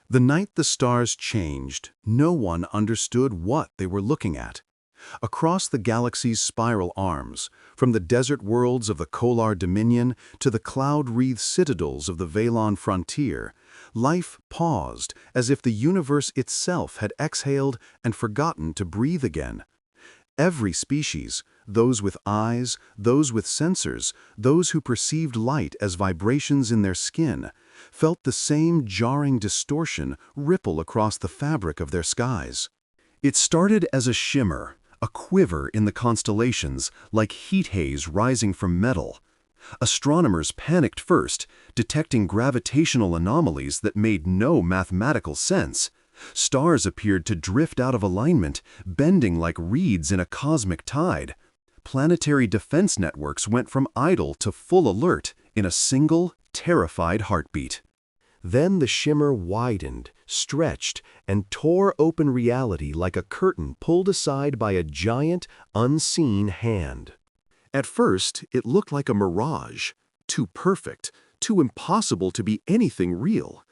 The night the stars changed, no one understood what they were looking at. Across the galaxy's spiral arms, from the desert worlds of the Kolar Dominion to the cloud-wreathed citadels of the Valon frontier, life paused as if the universe itself had exhaled and forgotten to breathe again. Every species, those with eyes, those with sensors, those who perceived light as vibrations in their skin, felt the same jarring distortion ripple across the fabric of their skies. It started as a shimmer, a quiver in the constellations, like heat haze rising from metal. Astronomers panicked first, detecting gravitational anomalies that made no mathematical sense. Stars appeared to drift out of alignment, bending like reeds in a cosmic tide. Planetary defense networks went from idle to full alert in a single, terrified heartbeat. Then the shimmer widened, stretched, and tore open reality like a curtain pulled aside by a giant, unseen hand. At first, it looked like a mirage, too perfect, too impossible to be anything real.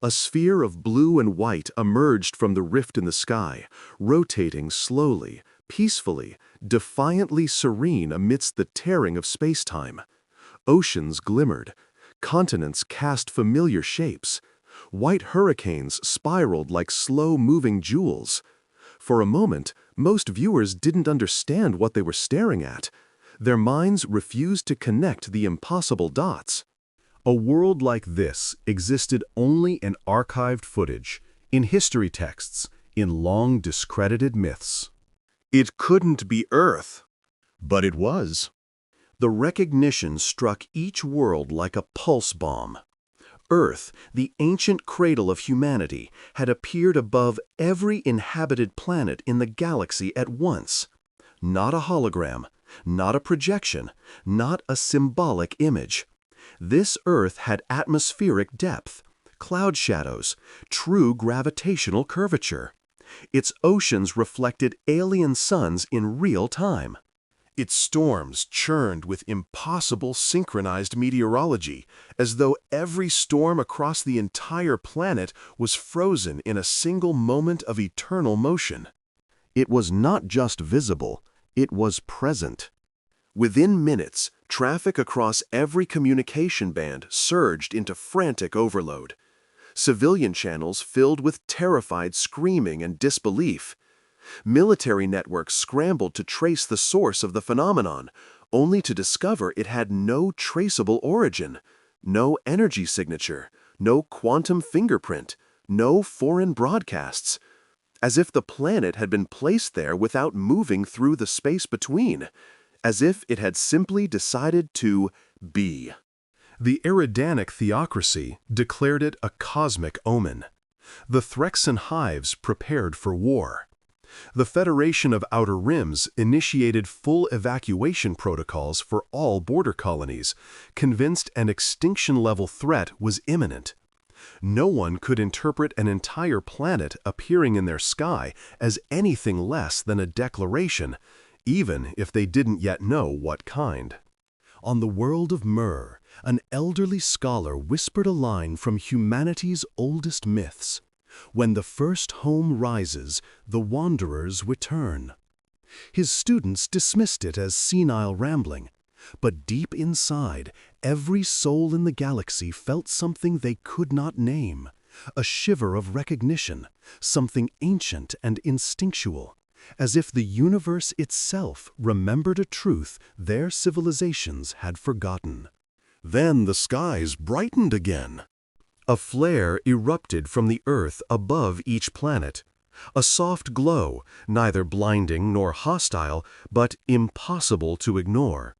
A sphere of blue and white emerged from the rift in the sky, rotating slowly, peacefully, defiantly serene amidst the tearing of space-time. Oceans glimmered. Continents cast familiar shapes. White hurricanes spiraled like slow-moving jewels. For a moment, most viewers didn't understand what they were staring at. Their minds refused to connect the impossible dots. A world like this existed only in archived footage, in history texts, in long discredited myths. It couldn't be Earth, but it was. The recognition struck each world like a pulse bomb. Earth, the ancient cradle of humanity, had appeared above every inhabited planet in the galaxy at once. Not a hologram, not a projection, not a symbolic image. This Earth had atmospheric depth, cloud shadows, true gravitational curvature. Its oceans reflected alien suns in real time. Its storms churned with impossible synchronized meteorology, as though every storm across the entire planet was frozen in a single moment of eternal motion. It was not just visible, it was present. Within minutes, traffic across every communication band surged into frantic overload. Civilian channels filled with terrified screaming and disbelief. Military networks scrambled to trace the source of the phenomenon, only to discover it had no traceable origin, no energy signature, no quantum fingerprint, no foreign broadcasts. As if the planet had been placed there without moving through the space between, as if it had simply decided to be. The Eridanic theocracy declared it a cosmic omen. The Threxan hives prepared for war. The Federation of Outer Rims initiated full evacuation protocols for all border colonies, convinced an extinction-level threat was imminent. No one could interpret an entire planet appearing in their sky as anything less than a declaration, even if they didn't yet know what kind. On the world of Myrrh, an elderly scholar whispered a line from humanity's oldest myths. When the first home rises, the wanderers return. His students dismissed it as senile rambling, but deep inside, every soul in the galaxy felt something they could not name, a shiver of recognition, something ancient and instinctual, as if the universe itself remembered a truth their civilizations had forgotten. Then the skies brightened again. A flare erupted from the Earth above each planet. A soft glow, neither blinding nor hostile, but impossible to ignore.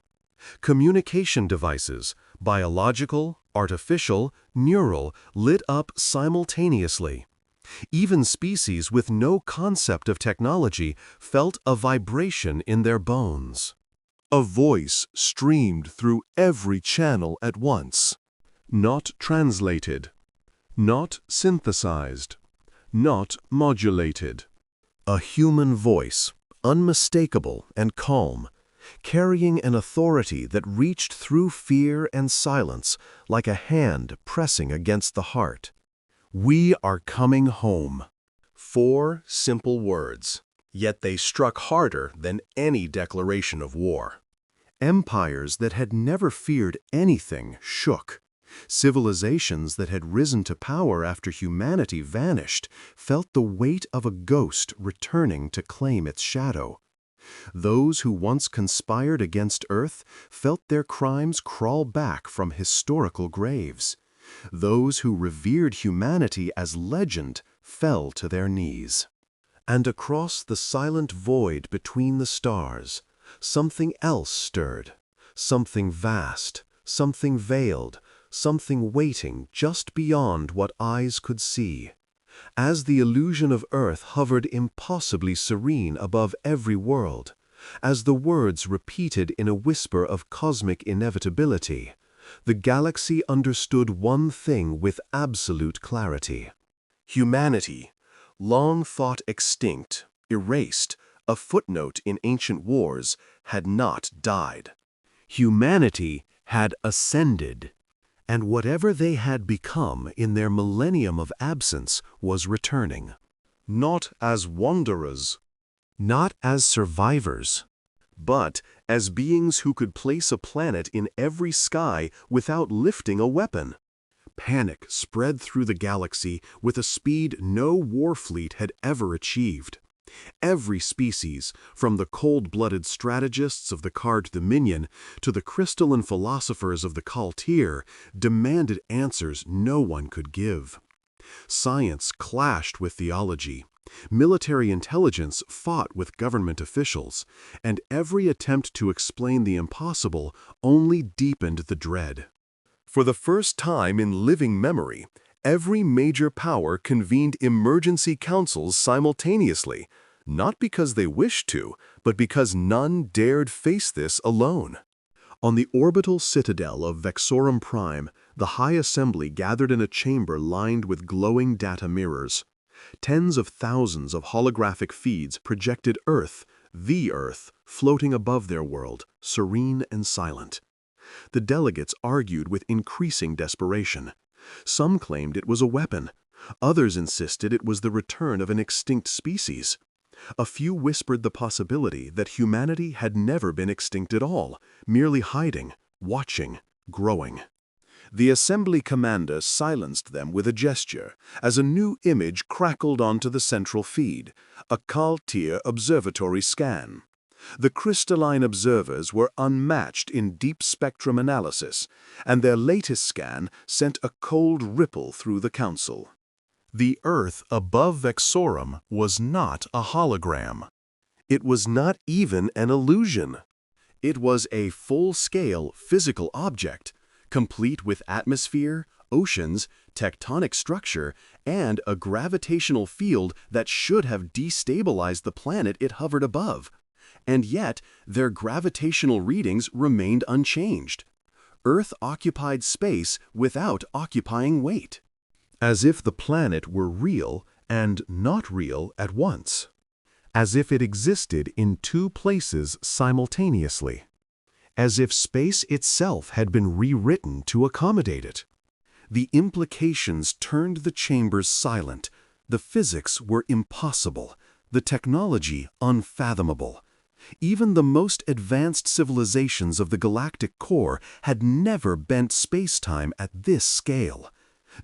Communication devices, biological, artificial, neural, lit up simultaneously. Even species with no concept of technology felt a vibration in their bones. A voice streamed through every channel at once. Not translated. Not synthesized. Not modulated. A human voice, unmistakable and calm, carrying an authority that reached through fear and silence like a hand pressing against the heart. We are coming home. 4 simple words, yet they struck harder than any declaration of war. Empires that had never feared anything shook. Civilizations that had risen to power after humanity vanished felt the weight of a ghost returning to claim its shadow. Those who once conspired against Earth felt their crimes crawl back from historical graves. Those who revered humanity as legend fell to their knees. And across the silent void between the stars, something else stirred. Something vast, something veiled, something waiting just beyond what eyes could see. As the illusion of Earth hovered impossibly serene above every world, as the words repeated in a whisper of cosmic inevitability, the galaxy understood one thing with absolute clarity. Humanity, long thought extinct, erased, a footnote in ancient wars, had not died. Humanity had ascended, and whatever they had become in their millennium of absence was returning. Not as wanderers, not as survivors, but as beings who could place a planet in every sky without lifting a weapon. Panic spread through the galaxy with a speed no war fleet had ever achieved. Every species, from the cold-blooded strategists of the Card Dominion to the crystalline philosophers of the Kaltir, demanded answers no one could give. Science clashed with theology. Military intelligence fought with government officials, and every attempt to explain the impossible only deepened the dread. For the first time in living memory, every major power convened emergency councils simultaneously, not because they wished to, but because none dared face this alone. On the orbital citadel of Vexorum Prime, the High Assembly gathered in a chamber lined with glowing data mirrors. Tens of thousands of holographic feeds projected Earth, the Earth, floating above their world, serene and silent. The delegates argued with increasing desperation. Some claimed it was a weapon. Others insisted it was the return of an extinct species. A few whispered the possibility that humanity had never been extinct at all, merely hiding, watching, growing. The assembly commander silenced them with a gesture as a new image crackled onto the central feed, a Kaltir observatory scan. The crystalline observers were unmatched in deep spectrum analysis, and their latest scan sent a cold ripple through the council. The Earth above Vexorum was not a hologram. It was not even an illusion. It was a full-scale physical object, complete with atmosphere, oceans, tectonic structure, and a gravitational field that should have destabilized the planet it hovered above. And yet, their gravitational readings remained unchanged. Earth occupied space without occupying weight. As if the planet were real and not real at once. As if it existed in two places simultaneously. As if space itself had been rewritten to accommodate it. The implications turned the chambers silent. The physics were impossible. The technology unfathomable. Even the most advanced civilizations of the galactic core had never bent space-time at this scale.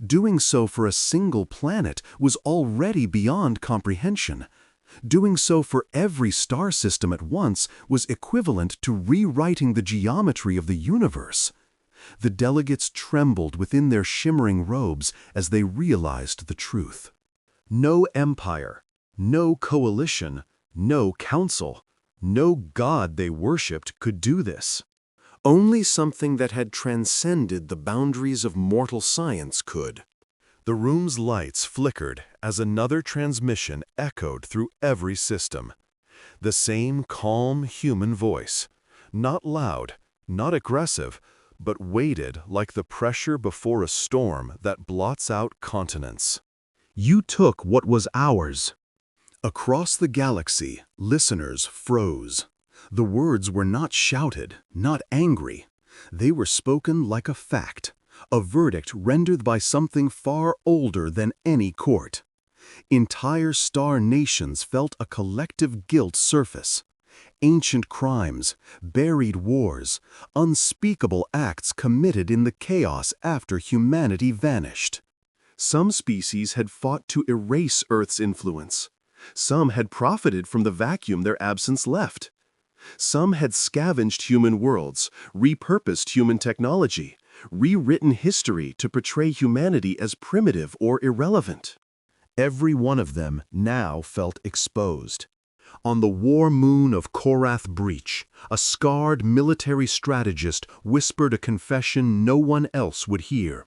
Doing so for a single planet was already beyond comprehension. Doing so for every star system at once was equivalent to rewriting the geometry of the universe. The delegates trembled within their shimmering robes as they realized the truth. No empire, no coalition, no council, no god they worshipped could do this. Only something that had transcended the boundaries of mortal science could. The room's lights flickered as another transmission echoed through every system. The same calm human voice, not loud, not aggressive, but weighted like the pressure before a storm that blots out continents. You took what was ours. Across the galaxy, listeners froze. The words were not shouted, not angry. They were spoken like a fact, a verdict rendered by something far older than any court. Entire star nations felt a collective guilt surface. Ancient crimes, buried wars, unspeakable acts committed in the chaos after humanity vanished. Some species had fought to erase Earth's influence. Some had profited from the vacuum their absence left. Some had scavenged human worlds, repurposed human technology, rewritten history to portray humanity as primitive or irrelevant. Every one of them now felt exposed. On the war moon of Korath Breach, a scarred military strategist whispered a confession no one else would hear.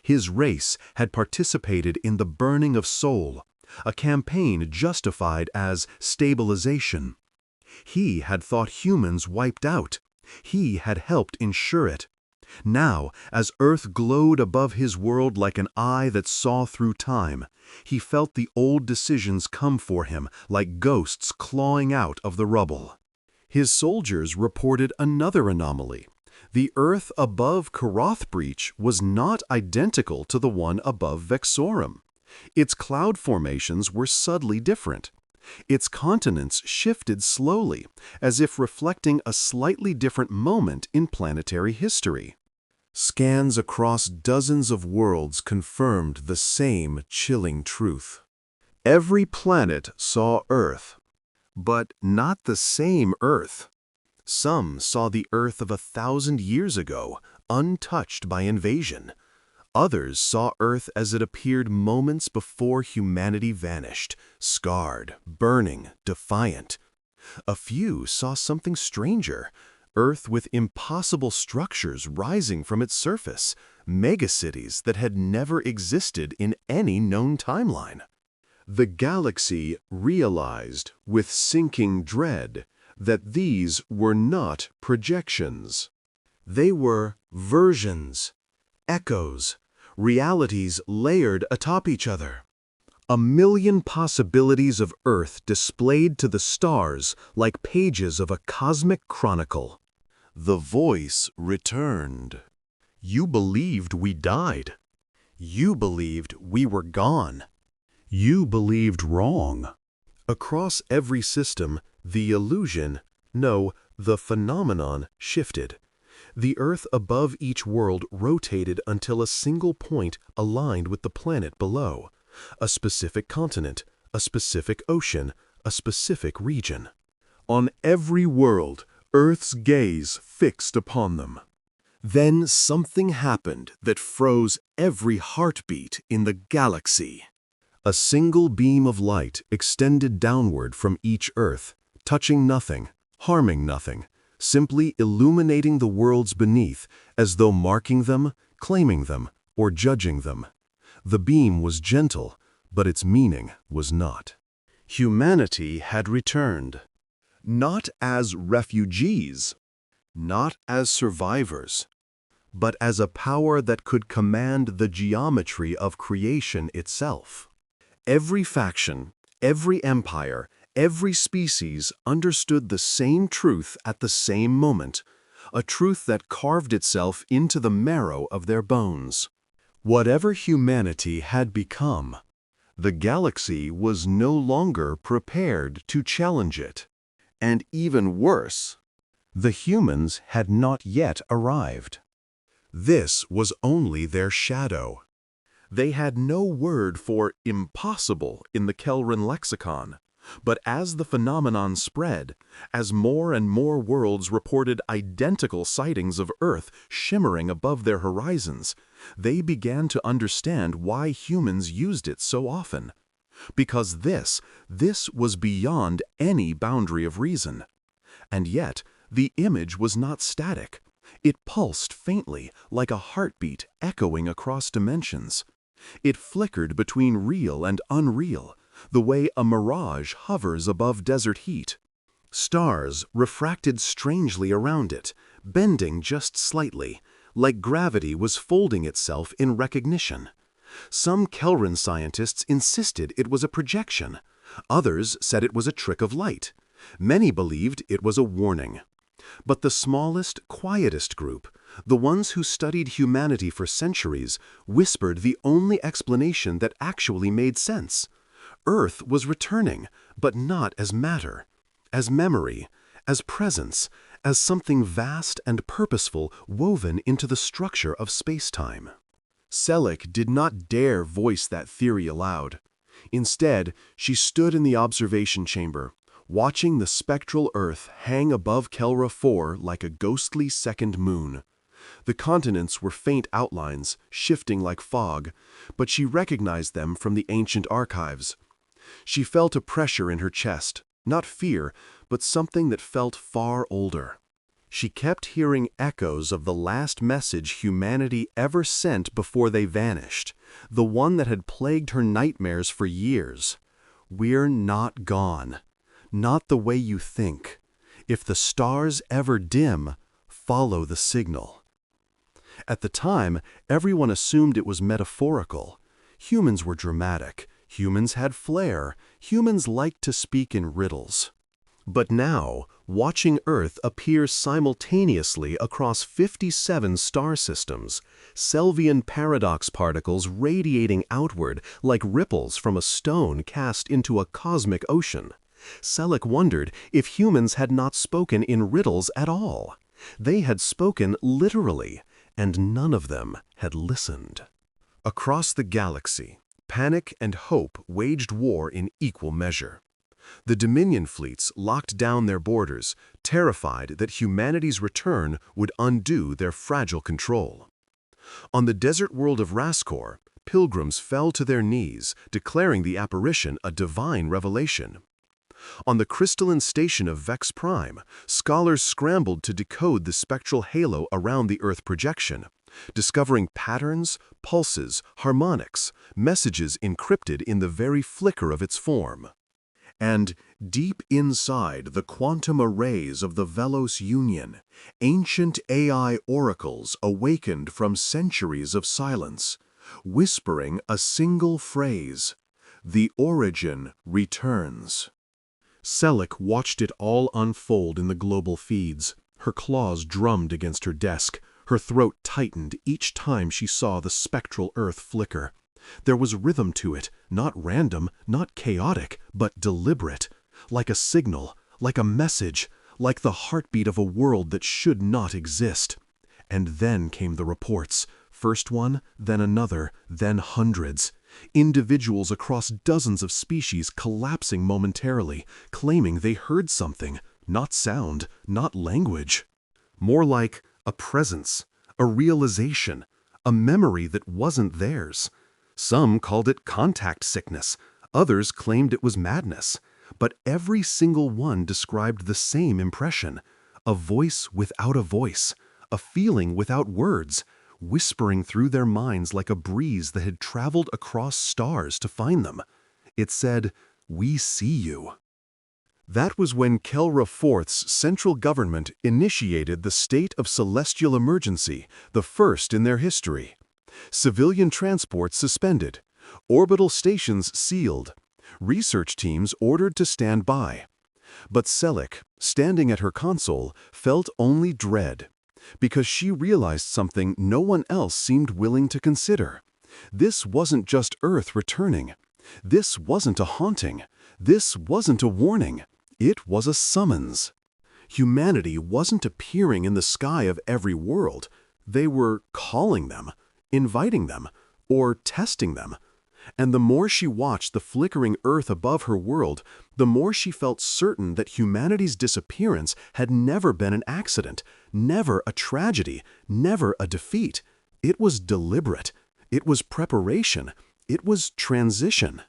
His race had participated in the burning of Sol, a campaign justified as stabilization. He had thought humans wiped out. He had helped ensure it. Now, as Earth glowed above his world like an eye that saw through time, he felt the old decisions come for him like ghosts clawing out of the rubble. His soldiers reported another anomaly. The Earth above Korath Breach was not identical to the one above Vexorum. Its cloud formations were subtly different. Its continents shifted slowly, as if reflecting a slightly different moment in planetary history. Scans across dozens of worlds confirmed the same chilling truth. Every planet saw Earth, but not the same Earth. Some saw the Earth of 1,000 years ago, untouched by invasion. Others saw Earth as it appeared moments before humanity vanished, scarred, burning, defiant. A few saw something stranger, Earth with impossible structures rising from its surface, megacities that had never existed in any known timeline. The galaxy realized, with sinking dread, that these were not projections. They were versions, echoes, realities layered atop each other. A million possibilities of Earth displayed to the stars like pages of a cosmic chronicle. The voice returned. You believed we died. You believed we were gone. You believed wrong. Across every system, the illusion, no, the phenomenon shifted. The Earth above each world rotated until a single point aligned with the planet below. A specific continent, a specific ocean, a specific region. On every world, Earth's gaze fixed upon them. Then something happened that froze every heartbeat in the galaxy. A single beam of light extended downward from each Earth, touching nothing, harming nothing, simply illuminating the worlds beneath as though marking them, claiming them, or judging them. The beam was gentle, but its meaning was not. Humanity had returned. Not as refugees, not as survivors, but as a power that could command the geometry of creation itself. Every faction, every empire, every species understood the same truth at the same moment, a truth that carved itself into the marrow of their bones. Whatever humanity had become, the galaxy was no longer prepared to challenge it. And even worse, the humans had not yet arrived. This was only their shadow. They had no word for impossible in the Kelran lexicon, but as the phenomenon spread, as more and more worlds reported identical sightings of Earth shimmering above their horizons, they began to understand why humans used it so often. Because this was beyond any boundary of reason. And yet, the image was not static. It pulsed faintly, like a heartbeat echoing across dimensions. It flickered between real and unreal, the way a mirage hovers above desert heat. Stars refracted strangely around it, bending just slightly, like gravity was folding itself in recognition. Some Kelran scientists insisted it was a projection. Others said it was a trick of light. Many believed it was a warning. But the smallest, quietest group, The ones who studied humanity for centuries whispered the only explanation that actually made sense. Earth was returning, but not as matter, as memory, as presence, as something vast and purposeful woven into the structure of space-time. Selleck did not dare voice that theory aloud. Instead, she stood in the observation chamber, watching the spectral Earth hang above Kelra 4 like a ghostly second moon. The continents were faint outlines, shifting like fog, but she recognized them from the ancient archives. She felt a pressure in her chest, not fear, but something that felt far older. She kept hearing echoes of the last message humanity ever sent before they vanished, the one that had plagued her nightmares for years. "We're not gone. Not the way you think. If the stars ever dim, follow the signal." At the time, everyone assumed it was metaphorical. Humans were dramatic. Humans had flair. Humans liked to speak in riddles. But now, watching Earth appear simultaneously across 57 star systems, Selvian paradox particles radiating outward like ripples from a stone cast into a cosmic ocean, Selleck wondered if humans had not spoken in riddles at all. They had spoken literally, and none of them had listened. Across the galaxy, panic and hope waged war in equal measure. The Dominion fleets locked down their borders, terrified that humanity's return would undo their fragile control. On the desert world of Raskor, pilgrims fell to their knees, declaring the apparition a divine revelation. On the crystalline station of Vex Prime, scholars scrambled to decode the spectral halo around the Earth projection, discovering patterns, pulses, harmonics, messages encrypted in the very flicker of its form. And deep inside the quantum arrays of the Velos Union, ancient AI oracles awakened from centuries of silence, whispering a single phrase: "The origin returns." Selleck watched it all unfold in the global feeds. Her claws drummed against her desk. Her throat tightened each time she saw the spectral Earth flicker. There was rhythm to it, not random, not chaotic, but deliberate, like a signal, like a message, like the heartbeat of a world that should not exist. And then came the reports, first one, then another, then hundreds. Individuals across dozens of species collapsing momentarily, claiming they heard something, not sound, not language. More like a presence, a realization, a memory that wasn't theirs. Some called it contact sickness, others claimed it was madness, but every single one described the same impression: a voice without a voice, a feeling without words, whispering through their minds like a breeze that had traveled across stars to find them. It said, "We see you." That was when Kelra 4th's central government initiated the state of celestial emergency, the first in their history. Civilian transport suspended, orbital stations sealed, research teams ordered to stand by. But Selleck, standing at her console, felt only dread, because she realized something no one else seemed willing to consider. This wasn't just Earth returning. This wasn't a haunting. This wasn't a warning. It was a summons. Humanity wasn't appearing in the sky of every world. They were calling them, inviting them, or testing them. And the more she watched the flickering Earth above her world, the more she felt certain that humanity's disappearance had never been an accident, never a tragedy, never a defeat. It was deliberate. It was preparation. It was transition.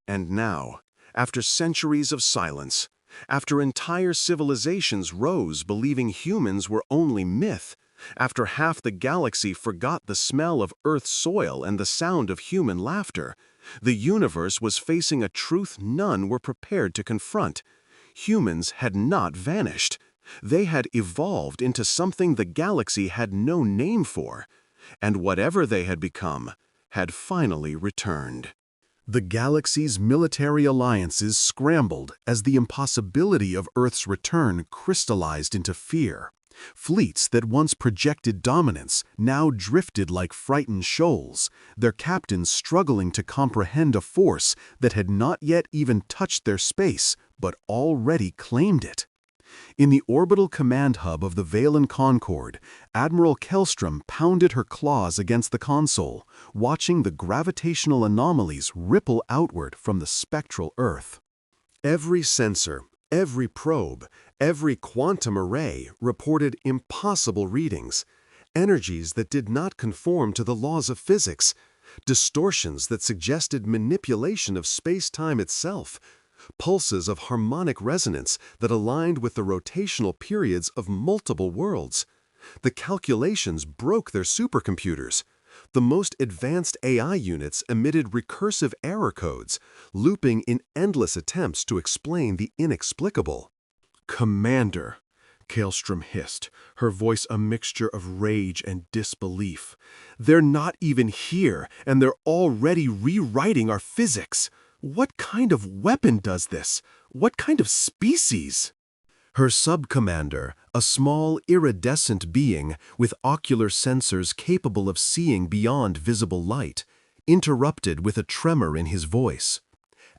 And now, after centuries of silence, after entire civilizations rose believing humans were only myth, after half the galaxy forgot the smell of Earth's soil and the sound of human laughter, the universe was facing a truth none were prepared to confront. Humans had not vanished. They had evolved into something the galaxy had no name for, and whatever they had become had finally returned. The galaxy's military alliances scrambled as the impossibility of Earth's return crystallized into fear. Fleets that once projected dominance now drifted like frightened shoals, their captains struggling to comprehend a force that had not yet even touched their space, but already claimed it. In the orbital command hub of the Valen Concorde, Admiral Kellstrom pounded her claws against the console, watching the gravitational anomalies ripple outward from the spectral Earth. Every sensor, every probe, every quantum array reported impossible readings, energies that did not conform to the laws of physics, distortions that suggested manipulation of space-time itself, pulses of harmonic resonance that aligned with the rotational periods of multiple worlds. The calculations broke their supercomputers. The most advanced AI units emitted recursive error codes, looping in endless attempts to explain the inexplicable. "Commander," Kellstrom hissed, her voice a mixture of rage and disbelief. "They're not even here, and they're already rewriting our physics. What kind of weapon does this? What kind of species?" Her sub-commander, a small, iridescent being with ocular sensors capable of seeing beyond visible light, interrupted with a tremor in his voice.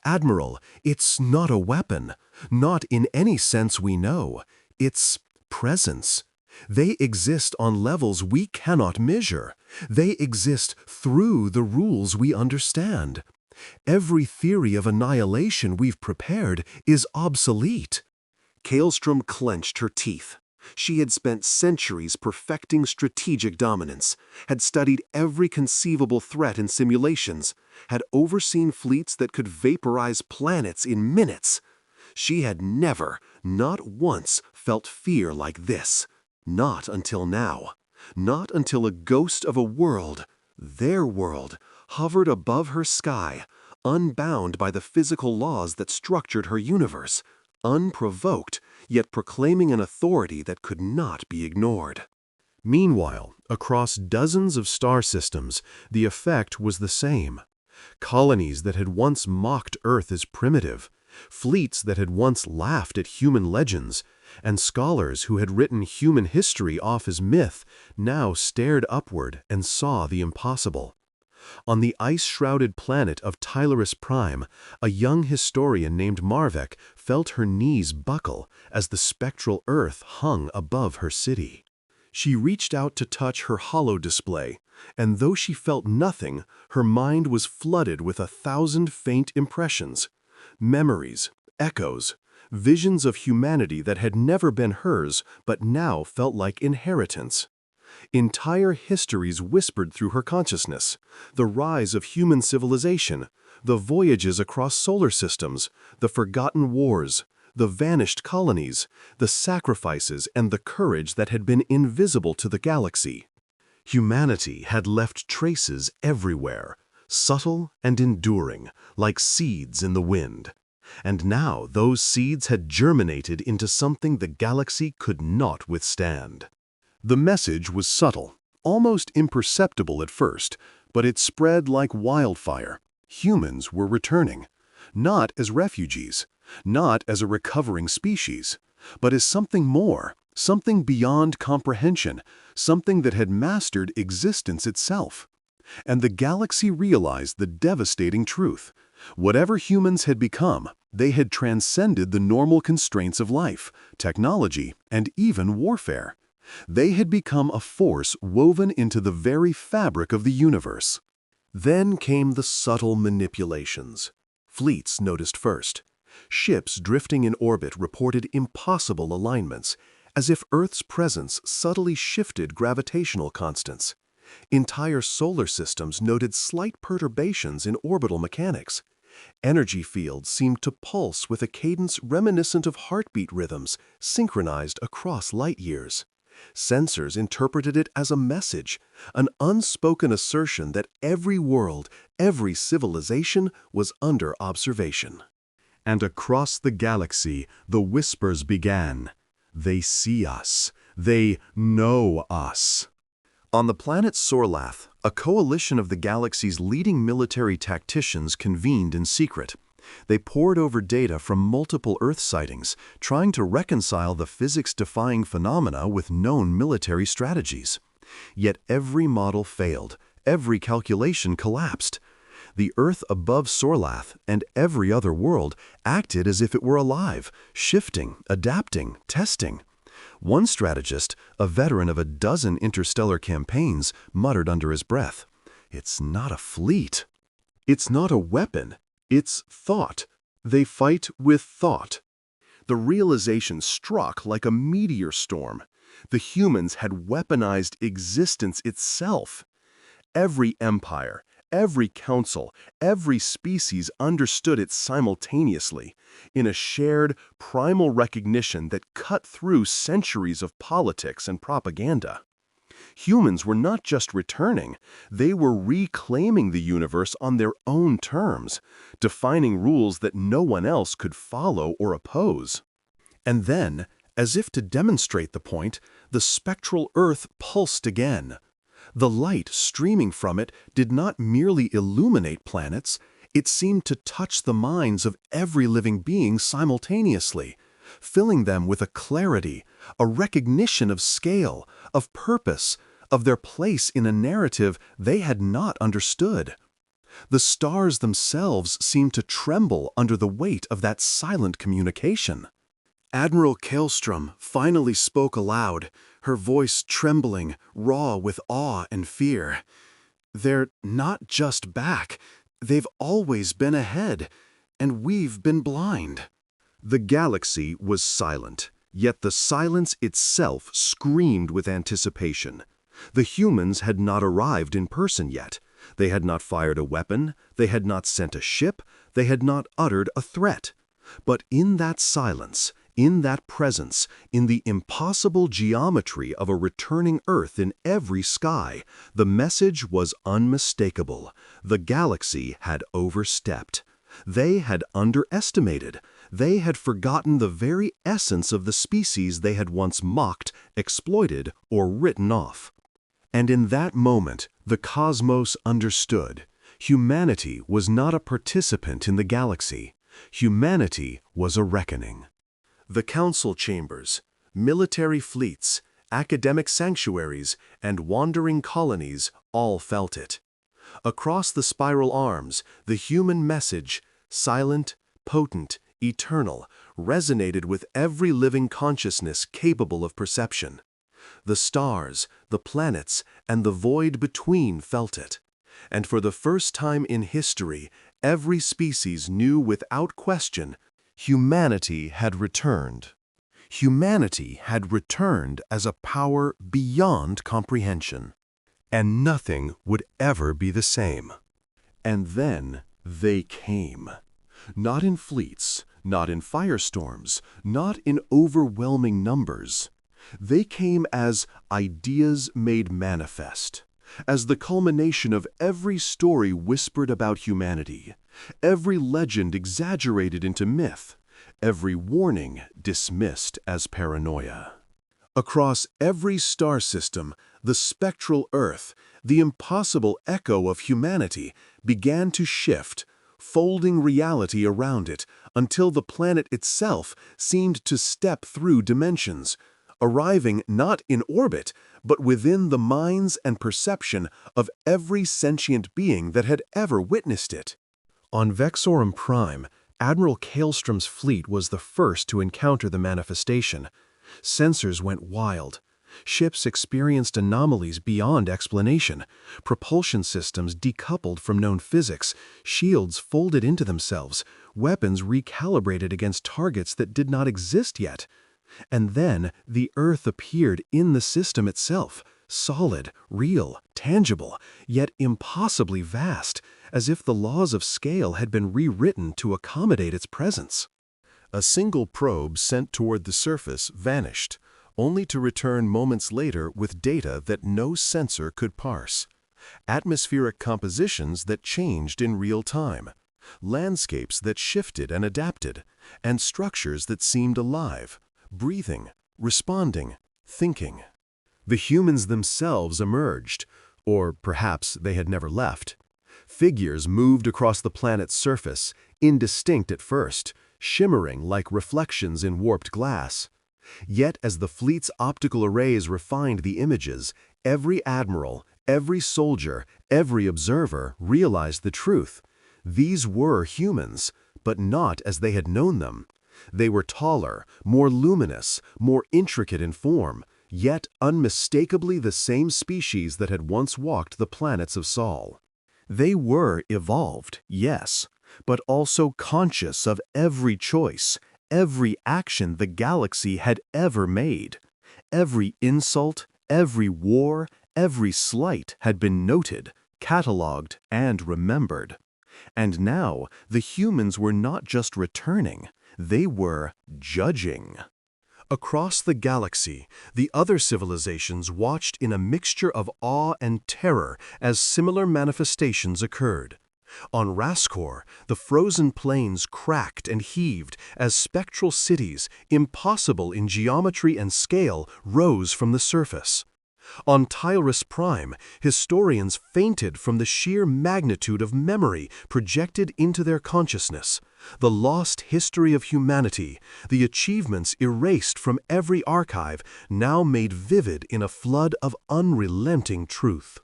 "Admiral, it's not a weapon. Not in any sense we know. It's presence. They exist on levels we cannot measure. They exist through the rules we understand. Every theory of annihilation we've prepared is obsolete." Kellstrom clenched her teeth. She had spent centuries perfecting strategic dominance, had studied every conceivable threat in simulations, had overseen fleets that could vaporize planets in minutes. She had never, not once, felt fear like this. Not until now. Not until a ghost of a world, their world, hovered above her sky, unbound by the physical laws that structured her universe, unprovoked, yet proclaiming an authority that could not be ignored. Meanwhile, across dozens of star systems, the effect was the same. Colonies that had once mocked Earth as primitive, fleets that had once laughed at human legends, and scholars who had written human history off as myth now stared upward and saw the impossible. On the ice-shrouded planet of Tylerus Prime, a young historian named Marvek felt her knees buckle as the spectral Earth hung above her city. She reached out to touch her holo display, and though she felt nothing, her mind was flooded with 1,000 faint impressions, memories, echoes, visions of humanity that had never been hers but now felt like inheritance. Entire histories whispered through her consciousness, the rise of human civilization, the voyages across solar systems, the forgotten wars, the vanished colonies, the sacrifices and the courage that had been invisible to the galaxy. Humanity had left traces everywhere, subtle and enduring, like seeds in the wind. And now those seeds had germinated into something the galaxy could not withstand. The message was subtle, almost imperceptible at first, but it spread like wildfire. Humans were returning, not as refugees, not as a recovering species, but as something more, something beyond comprehension, something that had mastered existence itself. And the galaxy realized the devastating truth. Whatever humans had become, they had transcended the normal constraints of life, technology, and even warfare. They had become a force woven into the very fabric of the universe. Then came the subtle manipulations. Fleets noticed first. Ships drifting in orbit reported impossible alignments, as if Earth's presence subtly shifted gravitational constants. Entire solar systems noted slight perturbations in orbital mechanics. Energy fields seemed to pulse with a cadence reminiscent of heartbeat rhythms synchronized across light years. Sensors interpreted it as a message, an unspoken assertion that every world, every civilization was under observation. And across the galaxy, the whispers began. They see us. They know us. On the planet Sorlath, a coalition of the galaxy's leading military tacticians convened in secret. They pored over data from multiple Earth sightings, trying to reconcile the physics-defying phenomena with known military strategies. Yet every model failed, every calculation collapsed. The Earth above Sorlath and every other world acted as if it were alive, shifting, adapting, testing. One strategist, a veteran of a dozen interstellar campaigns, muttered under his breath, "It's not a fleet. It's not a weapon. It's thought. They fight with thought." The realization struck like a meteor storm. The humans had weaponized existence itself. Every empire, every council, every species understood it simultaneously, in a shared, primal recognition that cut through centuries of politics and propaganda. Humans were not just returning, they were reclaiming the universe on their own terms, defining rules that no one else could follow or oppose. And then, as if to demonstrate the point, the spectral Earth pulsed again. The light streaming from it did not merely illuminate planets, it seemed to touch the minds of every living being simultaneously, filling them with a clarity, a recognition of scale, of purpose, of their place in a narrative they had not understood. The stars themselves seemed to tremble under the weight of that silent communication. Admiral Kaelstrom finally spoke aloud, her voice trembling, raw with awe and fear. "They're not just back, they've always been ahead, and we've been blind." The galaxy was silent, yet the silence itself screamed with anticipation. The humans had not arrived in person yet. They had not fired a weapon, they had not sent a ship, they had not uttered a threat. But in that silence, in that presence, in the impossible geometry of a returning Earth in every sky, the message was unmistakable. The galaxy had overstepped. They had underestimated. They had forgotten the very essence of the species they had once mocked, exploited, or written off. And in that moment, the cosmos understood. Humanity was not a participant in the galaxy. Humanity was a reckoning. The council chambers, military fleets, academic sanctuaries, and wandering colonies all felt it. Across the spiral arms, the human message, silent, potent, eternal, resonated with every living consciousness capable of perception. The stars, the planets, and the void between felt it. And for the first time in history, every species knew without question, humanity had returned. Humanity had returned as a power beyond comprehension. And nothing would ever be the same. And then they came. Not in fleets, not in firestorms, not in overwhelming numbers. They came as ideas made manifest, as the culmination of every story whispered about humanity, every legend exaggerated into myth, every warning dismissed as paranoia. Across every star system, the spectral Earth, the impossible echo of humanity, began to shift, folding reality around it until the planet itself seemed to step through dimensions, arriving not in orbit, but within the minds and perception of every sentient being that had ever witnessed it. On Vexorum Prime, Admiral Kaelstrom's fleet was the first to encounter the manifestation. Sensors went wild. Ships experienced anomalies beyond explanation. Propulsion systems decoupled from known physics. Shields folded into themselves. Weapons recalibrated against targets that did not exist yet. And then the Earth appeared in the system itself, solid, real, tangible, yet impossibly vast, as if the laws of scale had been rewritten to accommodate its presence. A single probe sent toward the surface vanished, only to return moments later with data that no sensor could parse. Atmospheric compositions that changed in real time, landscapes that shifted and adapted, and structures that seemed alive, breathing, responding, thinking. The humans themselves emerged, or perhaps they had never left. Figures moved across the planet's surface, indistinct at first, shimmering like reflections in warped glass. Yet as the fleet's optical arrays refined the images, every admiral, every soldier, every observer realized the truth. These were humans, but not as they had known them. They were taller, more luminous, more intricate in form, yet unmistakably the same species that had once walked the planets of Sol. They were evolved, yes, but also conscious of every choice, every action the galaxy had ever made. Every insult, every war, every slight had been noted, catalogued, and remembered. And now the humans were not just returning, they were judging. Across the galaxy, the other civilizations watched in a mixture of awe and terror as similar manifestations occurred. On Raskor, the frozen plains cracked and heaved as spectral cities, impossible in geometry and scale, rose from the surface. On Tyrus Prime, historians fainted from the sheer magnitude of memory projected into their consciousness, the lost history of humanity, the achievements erased from every archive, now made vivid in a flood of unrelenting truth.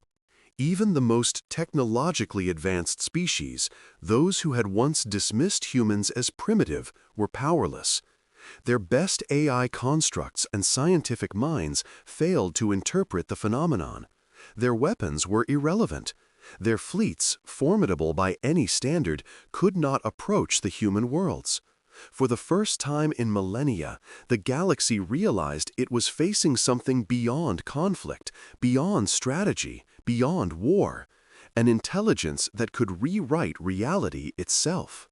Even the most technologically advanced species, those who had once dismissed humans as primitive, were powerless. Their best AI constructs and scientific minds failed to interpret the phenomenon. Their weapons were irrelevant. Their fleets, formidable by any standard, could not approach the human worlds. For the first time in millennia, the galaxy realized it was facing something beyond conflict, beyond strategy, beyond war, an intelligence that could rewrite reality itself.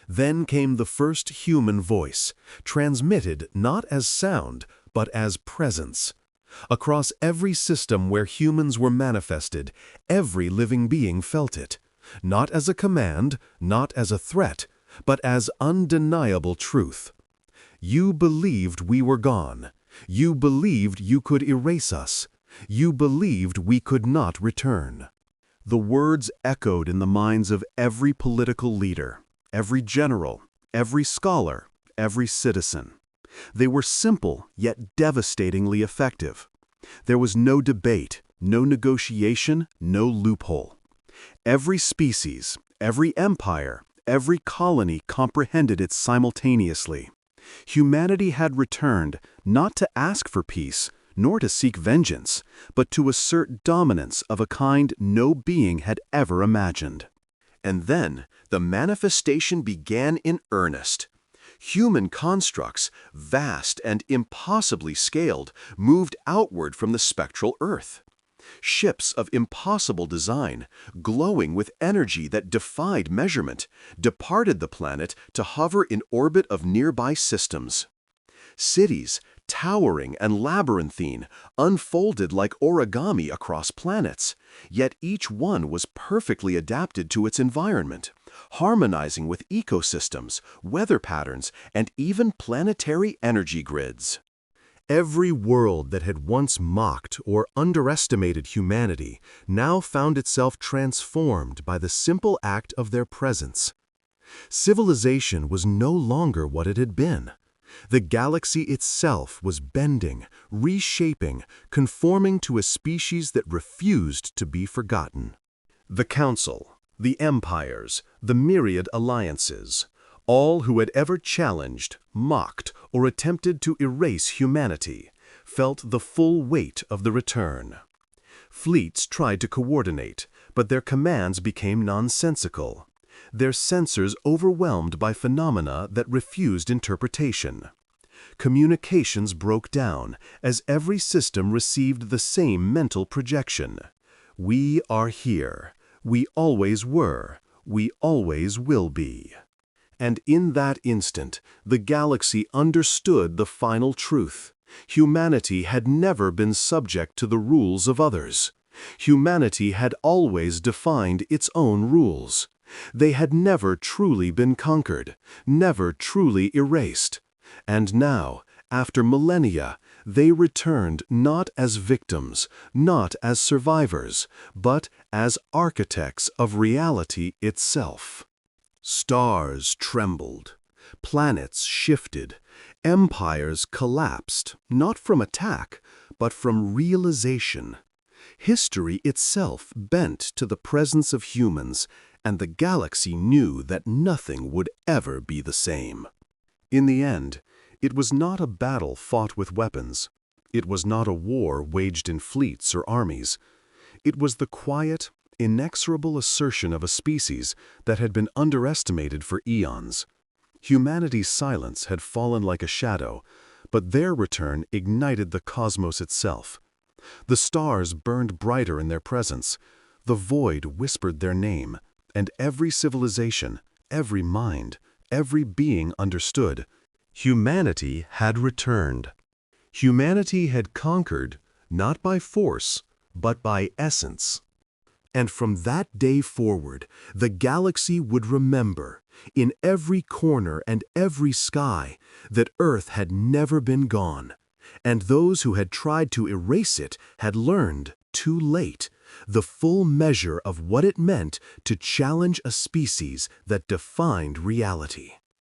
Then came the first human voice, transmitted not as sound, but as presence. Across every system where humans were manifested, every living being felt it, not as a command, not as a threat, but as undeniable truth. You believed we were gone. You believed you could erase us. You believed we could not return. The words echoed in the minds of every political leader, every general, every scholar, every citizen. They were simple yet devastatingly effective. There was no debate, no negotiation, no loophole. Every species, every empire, every colony comprehended it simultaneously. Humanity had returned not to ask for peace, nor to seek vengeance, but to assert dominance of a kind no being had ever imagined. And then the manifestation began in earnest. Human constructs, vast and impossibly scaled, moved outward from the spectral Earth. Ships of impossible design, glowing with energy that defied measurement, departed the planet to hover in orbit of nearby systems. Cities, towering and labyrinthine, unfolded like origami across planets, yet each one was perfectly adapted to its environment, harmonizing with ecosystems, weather patterns, and even planetary energy grids. Every world that had once mocked or underestimated humanity now found itself transformed by the simple act of their presence. Civilization was no longer what it had been. The galaxy itself was bending, reshaping, conforming to a species that refused to be forgotten. The Council, the empires, the myriad alliances, all who had ever challenged, mocked, or attempted to erase humanity, felt the full weight of the return. Fleets tried to coordinate, but their commands became nonsensical, their sensors overwhelmed by phenomena that refused interpretation. Communications broke down as every system received the same mental projection. We are here. We always were. We always will be. And in that instant, the galaxy understood the final truth. Humanity had never been subject to the rules of others. Humanity had always defined its own rules. They had never truly been conquered, never truly erased. And now, After millennia, they returned not as victims, not as survivors, but as architects of reality itself. Stars trembled, planets shifted, empires collapsed, not from attack, but from realization. History itself bent to the presence of humans, and the galaxy knew that nothing would ever be the same. In the end, it was not a battle fought with weapons. It was not a war waged in fleets or armies. It was the quiet, inexorable assertion of a species that had been underestimated for eons. Humanity's silence had fallen like a shadow, but their return ignited the cosmos itself. The stars burned brighter in their presence. The void whispered their name, and every civilization, every mind, every being understood. Humanity had returned. Humanity had conquered, not by force, but by essence. And from that day forward, the galaxy would remember, in every corner and every sky, that Earth had never been gone. And those who had tried to erase it had learned, too late, the full measure of what it meant to challenge a species that defined reality.